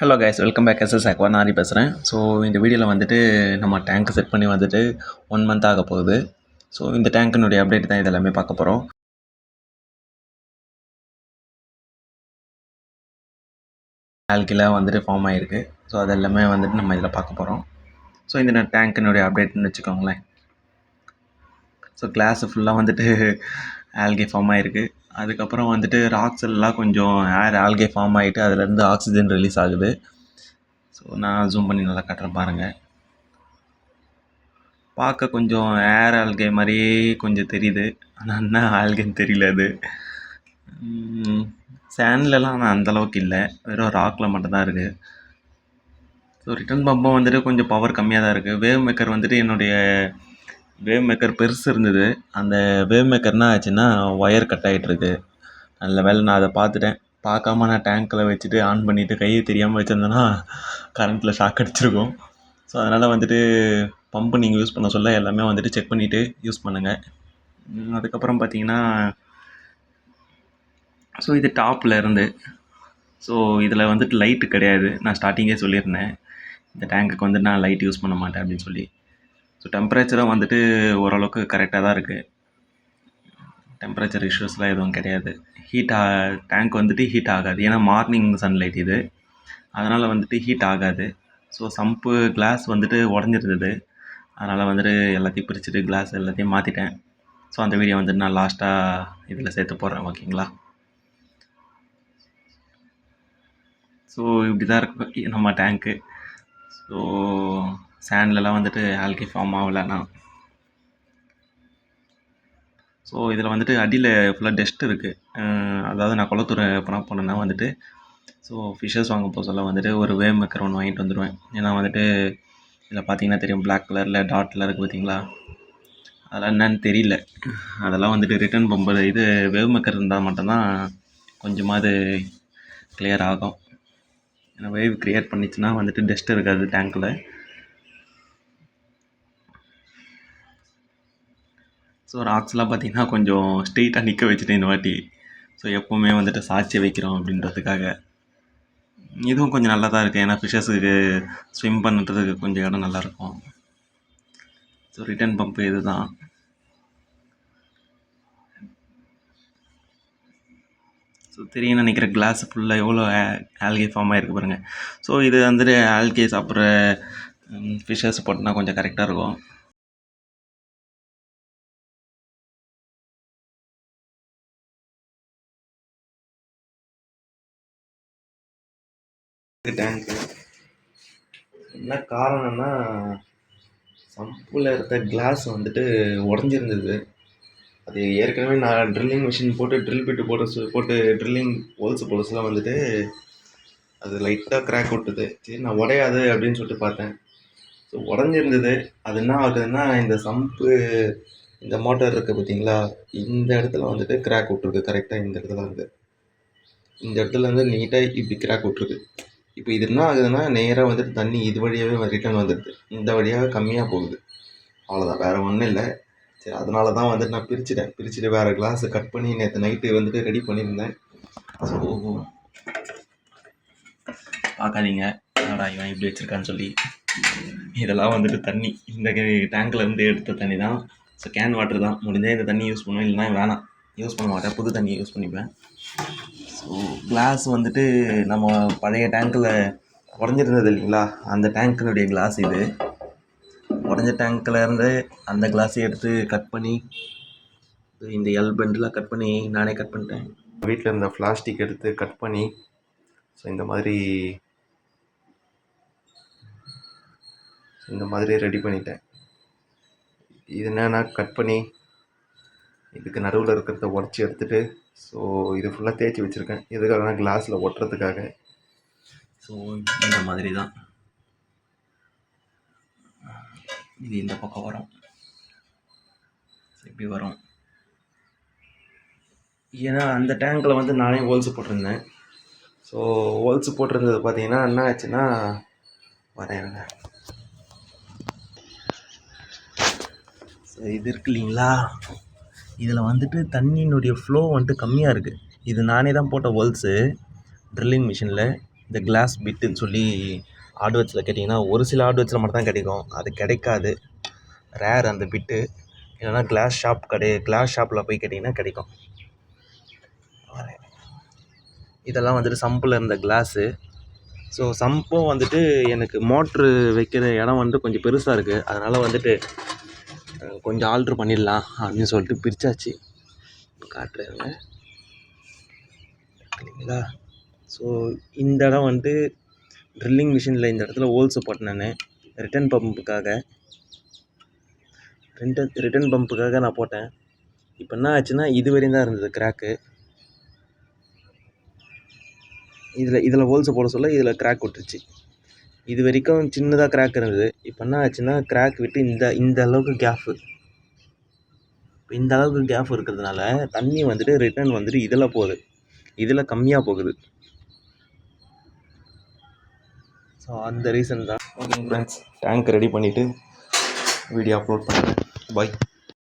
Hello guys, welcome back. SS aqua நாரி பேசுகிறேன். So இந்த வீடியோவில் வந்துட்டு நம்ம டேங்க் செட் பண்ணி வந்துட்டு 1 மந்த் ஆக போகுது. ஸோ இந்த டேங்க்கினுடைய அப்டேட் தான் இதெல்லாமே பார்க்க போகிறோம். ஆல்கிலாம் வந்துட்டு ஃபார்ம் ஆகிருக்கு. ஸோ அதெல்லாமே வந்துட்டு நம்ம இதில் பார்க்க போகிறோம். ஸோ இந்த டேங்க்கினுடைய அப்டேட்னு வச்சுக்கோங்களேன். ஸோ கிளாஸ் ஃபுல்லாக வந்துட்டு ஆல்கே ஃபார்ம் ஆகிருக்கு. அதுக்கப்புறம் வந்துட்டு ராக்ஸ் எல்லாம் கொஞ்சம் ஆல்கே ஃபார்ம் ஆகிட்டு அதுலேருந்து ஆக்சிஜன் ரிலீஸ் ஆகுது. ஸோ நான் ஜூம் பண்ணி நல்லா காட்டுறேன் பாருங்கள். பார்க்க கொஞ்சம் ஏர் ஆல்கே மாதிரியே கொஞ்சம் தெரியுது. ஆனால் என்ன ஆல்கேன்னு தெரியல. அது சேண்ட்லலாம் ஆனால் அந்தளவுக்கு இல்லை, வெறும் ராக்கில் மட்டும்தான் இருக்குது. ஸோ ரிட்டர்ன் பம்பும் வந்துட்டு கொஞ்சம் பவர் கம்மியாக தான் இருக்குது. வேவ் மேக்கர் வந்துட்டு என்னுடைய வேவ் மேக்கர் பெருசு இருந்தது. அந்த வேவ் மேக்கர்னால் ஆச்சுன்னா ஒயர் கட் ஆகிட்டுருக்கு. நல்ல வேலை நான் அதை பார்த்துட்டேன். பார்க்காம நான் டேங்க்கில் வச்சுட்டு ஆன் பண்ணிவிட்டு கையை தெரியாமல் வச்சுருந்தேன்னா கரண்ட்டில் ஷாக் அடிச்சிருக்கும். ஸோ அதனால் வந்துட்டு பம்பு நீங்கள் யூஸ் பண்ண சொல்ல எல்லாமே வந்துட்டு செக் பண்ணிவிட்டு யூஸ் பண்ணுங்கள். அதுக்கப்புறம் பார்த்தீங்கன்னா, ஸோ இது டாப்பில் இருந்து, ஸோ இதில் வந்துட்டு லைட்டு கிடையாது. நான் ஸ்டார்டிங்கே சொல்லியிருந்தேன் இந்த டேங்க்குக்கு வந்து நான் லைட் யூஸ் பண்ண மாட்டேன் அப்படின்னு சொல்லி. ஸோ டெம்பரேச்சரும் வந்துட்டு ஓரளவுக்கு கரெக்டாக தான் இருக்குது. டெம்பரேச்சர் இஷ்யூஸ்லாம் எதுவும் கிடையாது. டேங்க் வந்துட்டு ஹீட் ஆகாது. ஏன்னா மார்னிங் சன்லைட் இது, அதனால் வந்துட்டு ஹீட் ஆகாது. ஸோ சம்பு கிளாஸ் வந்துட்டு உடஞ்சிருந்தது. அதனால் வந்துட்டு எல்லாத்தையும் பிரிச்சுட்டு கிளாஸ் எல்லாத்தையும் மாற்றிட்டேன். ஸோ அந்த வீடியோ வந்துட்டு நான் லாஸ்ட்டாக இதில் சேர்த்து போடுறேன், ஓகேங்களா? ஸோ இப்படி தான் இருக்கும் நம்ம டேங்க்கு. ஸோ சேண்ட்லலாம் வந்துட்டு ஆல்கே ஃபார்ம் ஆகலைன்னா. ஸோ இதில் வந்துட்டு அடியில் ஃபுல்லாக டஸ்ட் இருக்குது. அதாவது நான் குளத்தூர் எப்போனா போனேன்னா வந்துட்டு, ஸோ ஃபிஷ்ஷஸ் வாங்க போக சொல்ல வந்துட்டு ஒரு வேவ் மேக்கர் ஒன்று வாங்கிட்டு வந்துடுவேன். ஏன்னா வந்துட்டு இதில் பார்த்தீங்கன்னா தெரியும், பிளாக் கலரில் டாட்டில் இருக்குது பார்த்தீங்களா? அதெல்லாம் என்னன்னு தெரியல. அதெல்லாம் வந்துட்டு ரிட்டர்ன் பம்பு இது வேவ் மேக்கர் இருந்தால் மட்டும்தான் கொஞ்சமாவது கிளியர் ஆகும். ஏன்னா வேவ் க்ரியேட் பண்ணிச்சுன்னா வந்துட்டு டஸ்ட் இருக்காது டேங்க்கில். ஸோ ராக்ஸ்லாம் பார்த்திங்கன்னா கொஞ்சம் ஸ்ட்ரெயிட்டாக நிற்க வச்சுட்டேன் இந்த வாட்டி. ஸோ எப்போவுமே வந்துட்டு சாட்சி வைக்கிறோம் அப்படின்றதுக்காக. இதுவும் கொஞ்சம் நல்லா தான் இருக்குது. ஏன்னா ஃபிஷ்ஷஸுக்கு ஸ்விம் பண்ணுறதுக்கு கொஞ்சம் இடம் நல்லாயிருக்கும். ஸோ ரிட்டர்ன் பம்பு இது தான். ஸோ தெரியும்னு நினைக்கிற கிளாஸ் ஃபுல்லாக எவ்வளோ ஆல்கே ஃபார்ம் ஆகிருக்கு பாருங்கள். ஸோ இது வந்துட்டு ஆல்கே சாப்பிட்ற ஃபிஷ்ஷஸ் போட்டோன்னா கொஞ்சம் கரெக்டாக இருக்கும். டேங்க்கு என்ன காரணம்னா, சம்பில் இருக்க கிளாஸ் வந்துட்டு உடஞ்சிருந்தது. அது ஏற்கனவே நான் ட்ரில்லிங் மிஷின் போட்டு ட்ரில் பிட்டு போட்டு ட்ரில்லிங் ஹோல்ஸ் போலஸ்லாம் வந்துட்டு அது லைட்டாக கிராக் விட்டுது. சரி நான் உடையாது அப்படின்னு சொல்லிட்டு பார்த்தேன். ஸோ உடஞ்சிருந்தது. அது என்ன ஆகுதுன்னா, இந்த சம்பு இந்த மோட்டார் இருக்குது பார்த்தீங்களா, இந்த இடத்துல வந்துட்டு கிராக் விட்ருக்கு. கரெக்டாக இந்த இடத்துல வந்து இந்த இடத்துல வந்து நீட்டாக இப்படி கிராக் விட்ருக்கு. இப்போ இது என்ன ஆகுதுன்னா, நேராக வந்துட்டு தண்ணி இது வழியாகவே ரிட்டர்ன் வந்துடுது. இந்த வழியாக கம்மியாக போகுது. அவ்வளோதான், வேறு ஒன்றும் இல்லை. சரி அதனால தான் வந்துட்டு நான் பிரிச்சுட்டு வேறு கிளாஸை கட் பண்ணி நேற்று நைட்டு வந்துட்டு ரெடி பண்ணியிருந்தேன். ஸோ பார்க்காதீங்க என்னடா இவன் இப்படி வச்சுருக்கான்னு சொல்லி. இதெல்லாம் வந்துட்டு தண்ணி இந்த டேங்க்கில் இருந்து எடுத்த தண்ணி தான். ஸோ கேன் வாட்டர் தான். முடிஞ்சால் இந்த தண்ணி யூஸ் பண்ணுவேன், இல்லைனா வேணாம், யூஸ் பண்ண மாட்டேன், புது தண்ணி யூஸ் பண்ணிப்பேன். ஸோ கிளாஸ் வந்துட்டு நம்ம பழைய டேங்க்கில் உடஞ்சிருந்தது இல்லைங்களா, அந்த டேங்க்கினுடைய கிளாஸ் இது. உடஞ்ச டேங்க்கில் இருந்து அந்த கிளாஸை எடுத்து கட் பண்ணி இந்த எல் பெண்டெலாம் கட் பண்ணி நானே கட் பண்ணிட்டேன். வீட்டில் இருந்த பிளாஸ்டிக் எடுத்து கட் பண்ணி ஸோ இந்த மாதிரி ரெடி பண்ணிட்டேன். இது என்னென்னா கட் பண்ணி இதுக்கு நடுவில் இருக்கிறத உடச்சி எடுத்துகிட்டு, ஸோ இது ஃபுல்லாக தேய்ச்சி வச்சுருக்கேன். எதுக்காகனா கிளாஸில் ஒட்டுறதுக்காக. ஸோ இந்த மாதிரி தான் இது இந்த பக்கம் வரும், இப்படி வரும். ஏன்னா அந்த டேங்க்கில் வந்து நானே ஹோல்ஸ் போட்டிருந்தேன். ஸோ ஹோல்ஸ் போட்டிருந்தது பார்த்தீங்கன்னா என்ன ஆச்சுன்னா, வரேங்க, ஸோ இது இருக்கு இல்லைங்களா, இதில் வந்துட்டு தண்ணியினுடைய ஃப்ளோ வந்துட்டு கம்மியாக இருக்குது. இது நானே தான் போட்ட ஹோல்ஸு ட்ரில்லிங் மிஷினில். இந்த கிளாஸ் பிட்டுன்னு சொல்லி ஹார்ட்வேர்ஸில் கேட்டிங்கன்னா ஒரு சில ஹார்ட்வேர்ஸில் மட்டும் தான் கிடைக்கும். அது கிடைக்காது, ரேர் அந்த பிட்டு. இல்லைனா கிளாஸ் ஷாப்பில் போய் கேட்டிங்கன்னா கிடைக்கும். இதெல்லாம் வந்துட்டு சம்பில் இருந்த கிளாஸு. ஸோ சம்பும் வந்துட்டு எனக்கு மோட்ரு வைக்கிற இடம் வந்துட்டு கொஞ்சம் பெருசாக இருக்குது. அதனால் வந்துட்டு கொஞ்சம் ஆல்ட்ரு பண்ணிடலாம் அப்படின்னு சொல்லிட்டு பிரித்தாச்சு. காட்டுறேங்க இல்லைங்களா. ஸோ இந்த இடம் வந்துட்டு ட்ரில்லிங் மிஷினில் இந்த இடத்துல ஹோல்ஸை போட்டேன் நான் ரிட்டன் பம்புக்காக நான் போட்டேன். இப்போ என்ன ஆச்சுன்னா இது வரையும் தான் இருந்தது கிராக்கு. இதில் ஹோல்ஸை போட சொல்ல இதில் கிராக் விட்டுருச்சு. இது வரைக்கும் சின்னதாக கிராக் இருந்தது. இப்போ என்ன ஆச்சுன்னா கிராக் விட்டு இந்த அளவுக்கு கேஃபு. இப்போ இந்த அளவுக்கு கேப் இருக்கிறதுனால தண்ணி வந்துட்டு ரிட்டர்ன் வந்துட்டு இதில் போகுது, இதில் கம்மியாக போகுது. ஸோ அந்த ரீசன் தான். ஓகே ஃப்ரெண்ட்ஸ், டேங்க் ரெடி பண்ணிவிட்டு வீடியோ அப்லோட் பண்ணுறேன். பாய்.